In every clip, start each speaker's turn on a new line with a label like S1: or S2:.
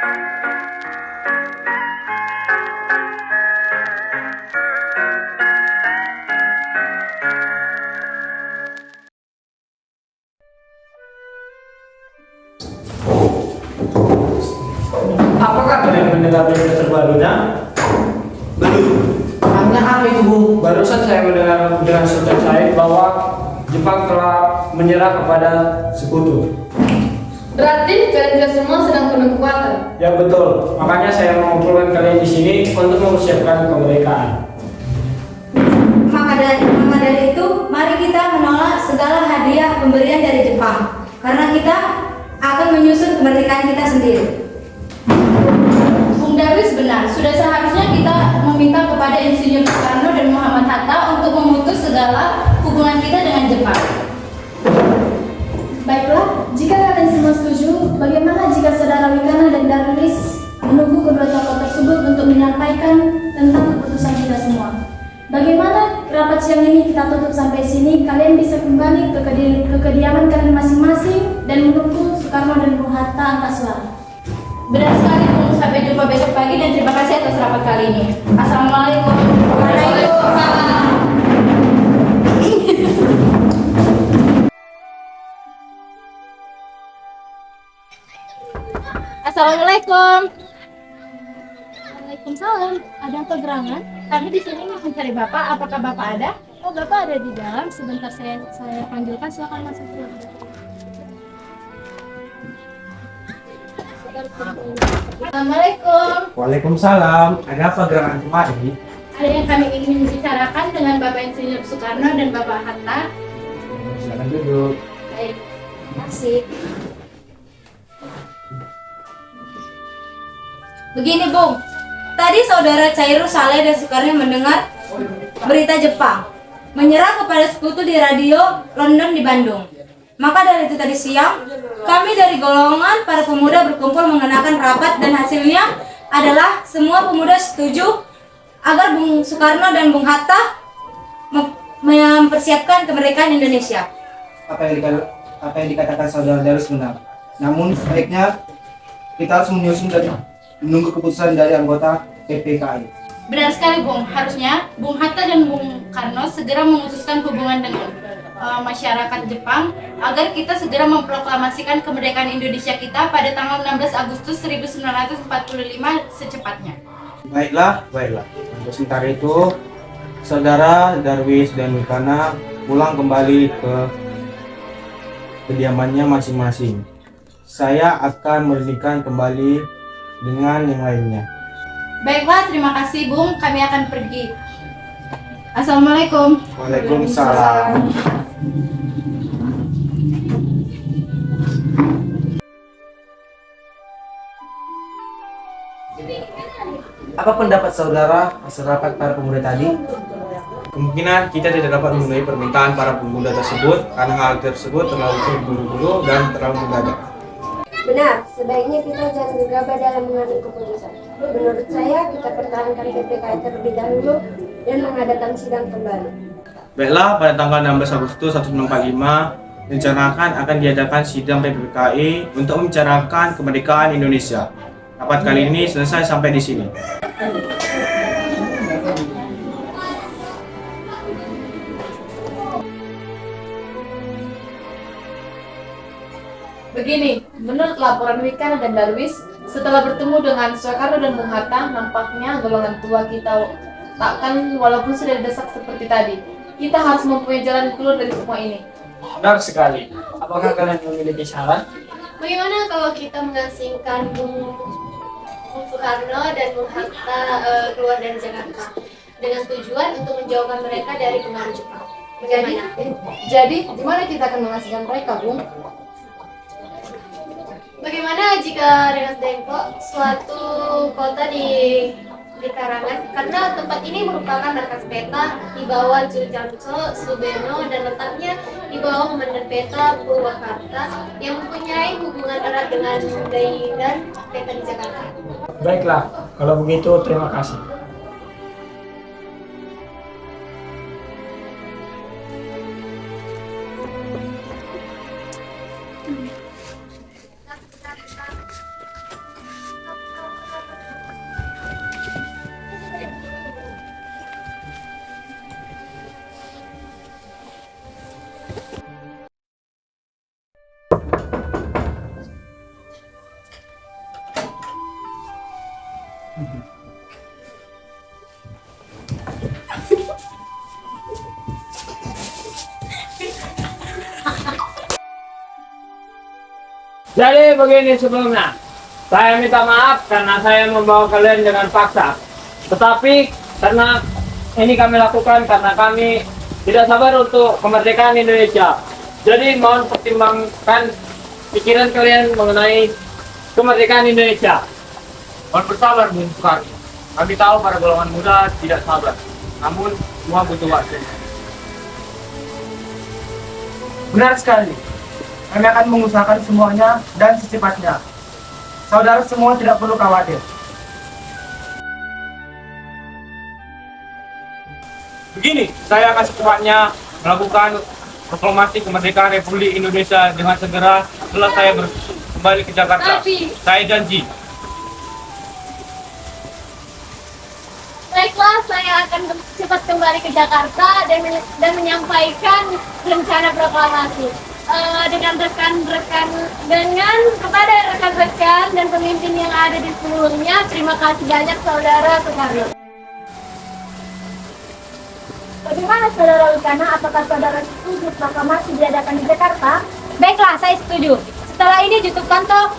S1: Apakah kalian mendengar berita terbarunya?
S2: Belum.
S1: Hanya apa itu, Bu? Barusan saya mendengar dengan saudara saya bahwa Jepang telah menyerah kepada sekutu.
S3: Berarti kalian semua sedang penuh kekuatan.
S1: Ya betul. Makanya saya mengumpulkan kalian di sini untuk mempersiapkan kemerdekaan.
S4: Maka dari itu, mari kita menolak segala hadiah pemberian dari Jepang, karena kita akan menyusun kemerdekaan kita sendiri.
S3: Bung Darwis benar, sudah seharusnya kita meminta kepada Insinyur Soekarno dan Muhammad Hatta untuk memutus segala hubungan kita dengan Jepang. Baiklah, jika kalian semua setuju, bagaimana jika Saudara Wikana dan Darwis menunggu kedua tokoh tersebut untuk menyampaikan tentang keputusan kita semua? Bagaimana rapat siang ini kita tutup sampai sini, kalian bisa kembali ke kediaman kalian masing-masing dan menunggu Soekarno dan Bung Hatta angkat suara.
S4: Benar sekali, Bung. Sampai jumpa besok pagi dan terima kasih atas rapat kali ini. Assalamualaikum.
S3: Waalaikumsalam.
S4: Assalamualaikum. Waalaikumsalam. Ada apa gerangan? Kami di sini mencari Bapak. Apakah Bapak ada? Oh, Bapak ada di dalam. Sebentar saya panggilkan. Silakan masuk. Assalamualaikum.
S2: Waalaikumsalam. Ada apa gerangan kemari?
S4: Ada yang kami ingin bicarakan dengan Bapak Insinyur Soekarno dan Bapak Hatta.
S2: Silakan duduk.
S4: Baik, terima kasih. Begini, Bung. Tadi saudara Cairo Saleh dan Soekarno mendengar berita Jepang menyerah kepada sekutu di radio London di Bandung. Maka dari itu tadi siang, kami dari golongan para pemuda berkumpul mengenakan rapat dan hasilnya adalah semua pemuda setuju agar Bung Soekarno dan Bung Hatta mempersiapkan kemerdekaan Indonesia.
S2: Apa yang dikatakan saudara Darus benar. Namun sebaiknya kita harus menyusun dan menunggu keputusan dari anggota PPKI.
S4: Benar sekali, Bung. Harusnya Bung Hatta dan Bung Karno segera memutuskan hubungan dengan masyarakat Jepang agar kita segera memproklamasikan kemerdekaan Indonesia kita pada tanggal 16 Agustus 1945 secepatnya.
S2: Baiklah. Untuk sementara itu, saudara Darwis dan Wikana pulang kembali ke kediamannya masing-masing. Saya akan melanjutkan kembali dengan yang lainnya.
S4: Baiklah, terima kasih, Bung. Kami akan pergi. Assalamualaikum.
S2: Waalaikumsalam. Apa pendapat saudara hasil rapat para pemuda tadi?
S5: Kemungkinan kita tidak dapat memenuhi permintaan para pemuda tersebut karena hal tersebut terlalu terburu-buru dan terlalu mendadak.
S6: Benar, sebaiknya kita jangan gegabah dalam mengambil keputusan. Menurut saya, kita pertahankan PPKI terlebih dahulu dan mengadakan sidang kembali.
S5: Baiklah, pada tanggal 16 Agustus 1945, direncanakan akan diadakan sidang PPKI untuk membicarakan kemerdekaan Indonesia. Rapat kali ini selesai sampai di sini.
S3: Begini, menurut laporan Wikana dan Darwis, setelah bertemu dengan Soekarno dan Bung Hatta, nampaknya golongan tua kita takkan walaupun sudah didesak seperti tadi. Kita harus mempunyai jalan keluar dari semua ini.
S1: Benar sekali. Apakah kalian memiliki saran?
S6: Bagaimana kalau kita mengasingkan Bung Soekarno dan Bung Hatta keluar dari Jakarta dengan tujuan untuk menjauhkan mereka dari pengaruh Jepang? Bagaimana?
S3: Jadi, gimana kita akan mengasingkan mereka, Bung?
S6: Bagaimana jika Rengas Dengklok suatu kota di Karangan, karena tempat ini merupakan markas peta di bawah Jujamso, Subeno, dan letaknya di bawah Komandan Peta Purwakarta yang mempunyai hubungan erat dengan Dai dan peta di Jakarta.
S1: Baiklah, kalau begitu terima kasih. Jadi begini sebelumnya, saya minta maaf karena saya membawa kalian dengan paksa. Tetapi karena ini kami lakukan karena kami tidak sabar untuk kemerdekaan Indonesia. Jadi mohon pertimbangkan pikiran kalian mengenai kemerdekaan Indonesia. Mohon bersabar Bung Soekarno. Kami tahu para golongan muda tidak sabar, namun semua butuh waktu.
S2: Benar sekali. Kami akan mengusahakan semuanya dan secepatnya. Saudara semua tidak perlu khawatir.
S5: Begini, saya akan secepatnya melakukan proklamasi kemerdekaan Republik Indonesia dengan segera setelah saya kembali ke Jakarta. Saya janji.
S6: Baiklah, saya akan cepat kembali ke Jakarta dan menyampaikan rencana proklamasi dengan kepada rekan-rekan dan pemimpin yang ada di seluruhnya. Terima kasih banyak Saudara Soekarno.
S3: Bagaimana Saudara Wicana? Apakah Saudara setuju proklamasi diadakan di Jakarta?
S4: Baiklah, saya setuju. Setelah ini Yusuf Kanto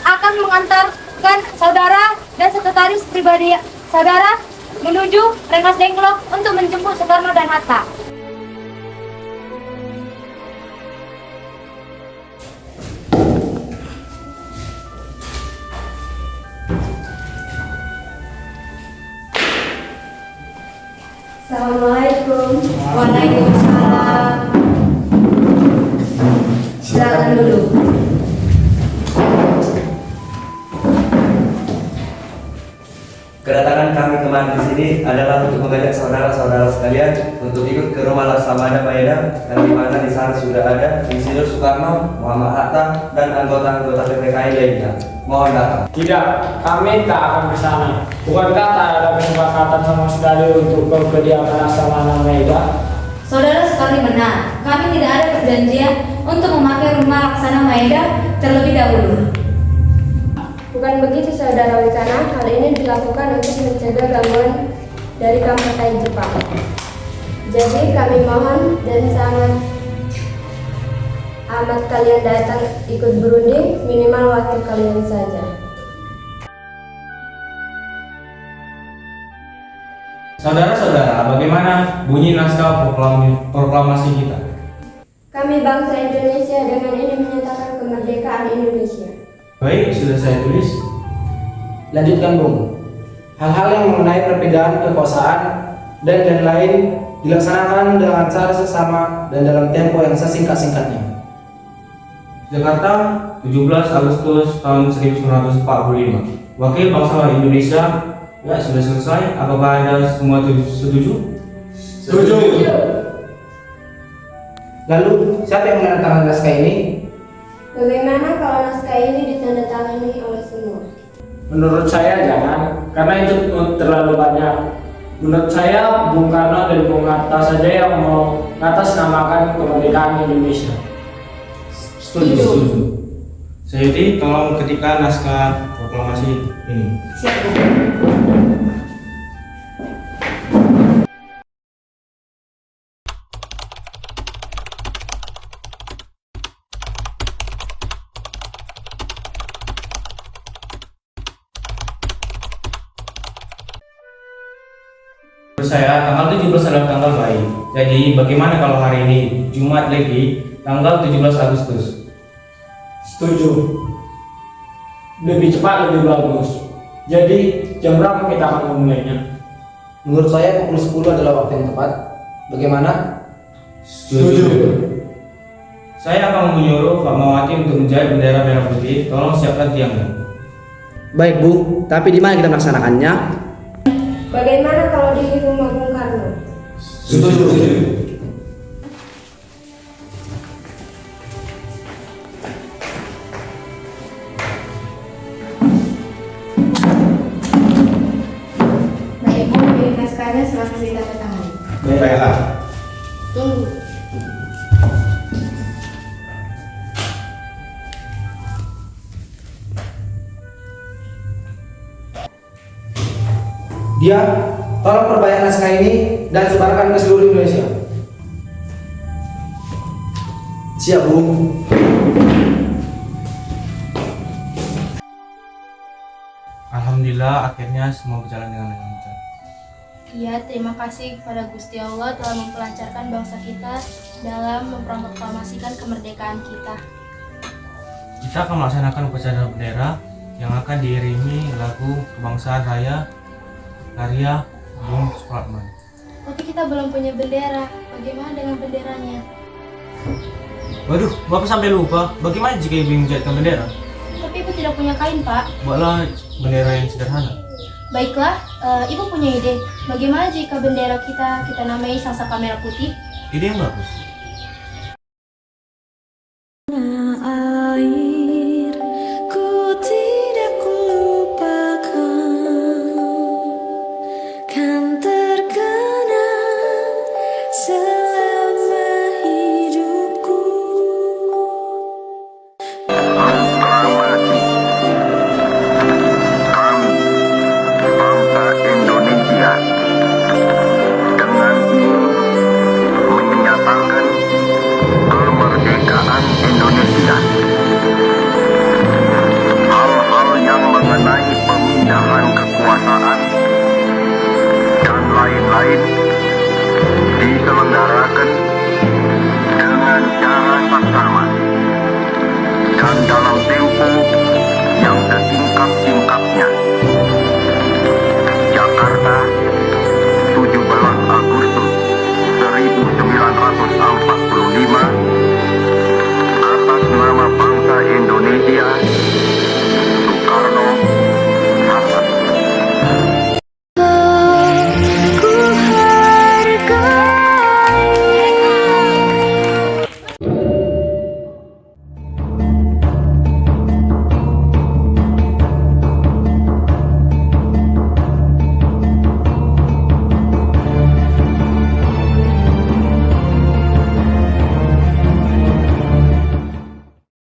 S4: akan mengantarkan saudara dan sekretaris pribadi saudara menuju Rengas Dengklok untuk menjemput Soekarno dan Hatta.
S3: Assalamualaikum.
S4: Waalaikumsalam. Silakan dulu.
S7: Kedatangan kami kemarin di sini adalah untuk mengajak saudara-saudara sekalian untuk ikut ke rumah Laksamana Maeda, yang di mana di sana sudah ada Insinyur Soekarno, Muhammad Hatta, dan anggota-anggota PPKI lainnya. Mohon datang.
S1: Tidak, kami tak akan ke sana. Bukankah tak ada kesepakatan sama sekali untuk ke kediaman Laksamana Maeda?
S4: Saudara sekali benar, kami tidak ada perjanjian untuk memakai rumah Laksana Maeda terlebih dahulu.
S3: Bukan begitu Saudara Wicana, hal ini dilakukan untuk mencegah gangguan dari kampanye Jepang. Jadi kami mohon dan sangat amat kalian datang ikut berunding, minimal wakil kalian saja.
S5: Saudara-saudara, bagaimana bunyi naskah proklamasi kita?
S3: Kami bangsa Indonesia dengan ini menyatakan kemerdekaan Indonesia.
S5: Baik, sudah saya tulis.
S2: Lanjutkan Bung. Hal-hal yang mengenai perbedaan kekuasaan dan lain dilaksanakan dengan cara seksama dan dalam tempo yang sesingkat-singkatnya.
S5: Jakarta, 17 Agustus tahun 1945. Wakil bangsawan Indonesia, ya sudah selesai. Apakah ada semua setuju?
S7: Setuju.
S2: Lalu, siapa yang menandatangani naskah ini?
S3: Bagaimana kalau naskah ini ditandatangani oleh semua?
S1: Menurut saya jangan, karena itu terlalu banyak. Menurut saya Bung Karno dan Bung Hatta saja yang mau ngatasnamakan kemerdekaan Indonesia.
S5: Setuju. Sayuti, tolong ketikkan naskah proklamasi ini. Menurut saya tanggal 17 adalah tanggal baik. Jadi bagaimana kalau hari ini Jumat Legi tanggal 17 Agustus?
S1: Setuju. Lebih cepat lebih bagus. Jadi jam berapa kita akan memulainya?
S2: Menurut saya pukul 10 adalah waktu yang tepat. Bagaimana?
S5: Setuju. Saya akan menyuruh Fatmawati untuk menjahit bendera merah putih. Tolong siapkan tiangnya.
S2: Baik Bu, tapi di mana kita melaksanakannya?
S3: Bagaimana kalau di rumah Bung Karno?
S7: Setuju.
S3: Baik, Bu, pilih naskahnya selama kita ketangani.
S5: Baiklah.
S3: Tunggu.
S2: Dia, tolong perbanyak naskah ini dan sebarkan ke seluruh Indonesia. Siap, Bu.
S5: Alhamdulillah akhirnya semua berjalan dengan lancar.
S8: Iya, terima kasih kepada Gusti Allah telah memperlancarkan bangsa kita dalam memproklamasikan kemerdekaan kita.
S5: Kita akan melaksanakan upacara bendera yang akan diiringi lagu kebangsaan raya karya Bung Supratman.
S8: Tapi kita belum punya bendera. Bagaimana dengan benderanya?
S5: Waduh, Bapak sampai lupa. Bagaimana jika Ibu menjadikan bendera?
S8: Tapi Ibu tidak punya kain, Pak.
S5: Buatlah bendera yang sederhana.
S8: Baiklah, Ibu punya ide. Bagaimana jika bendera kita namai Sangsaka Merah Putih?
S5: Ide yang bagus.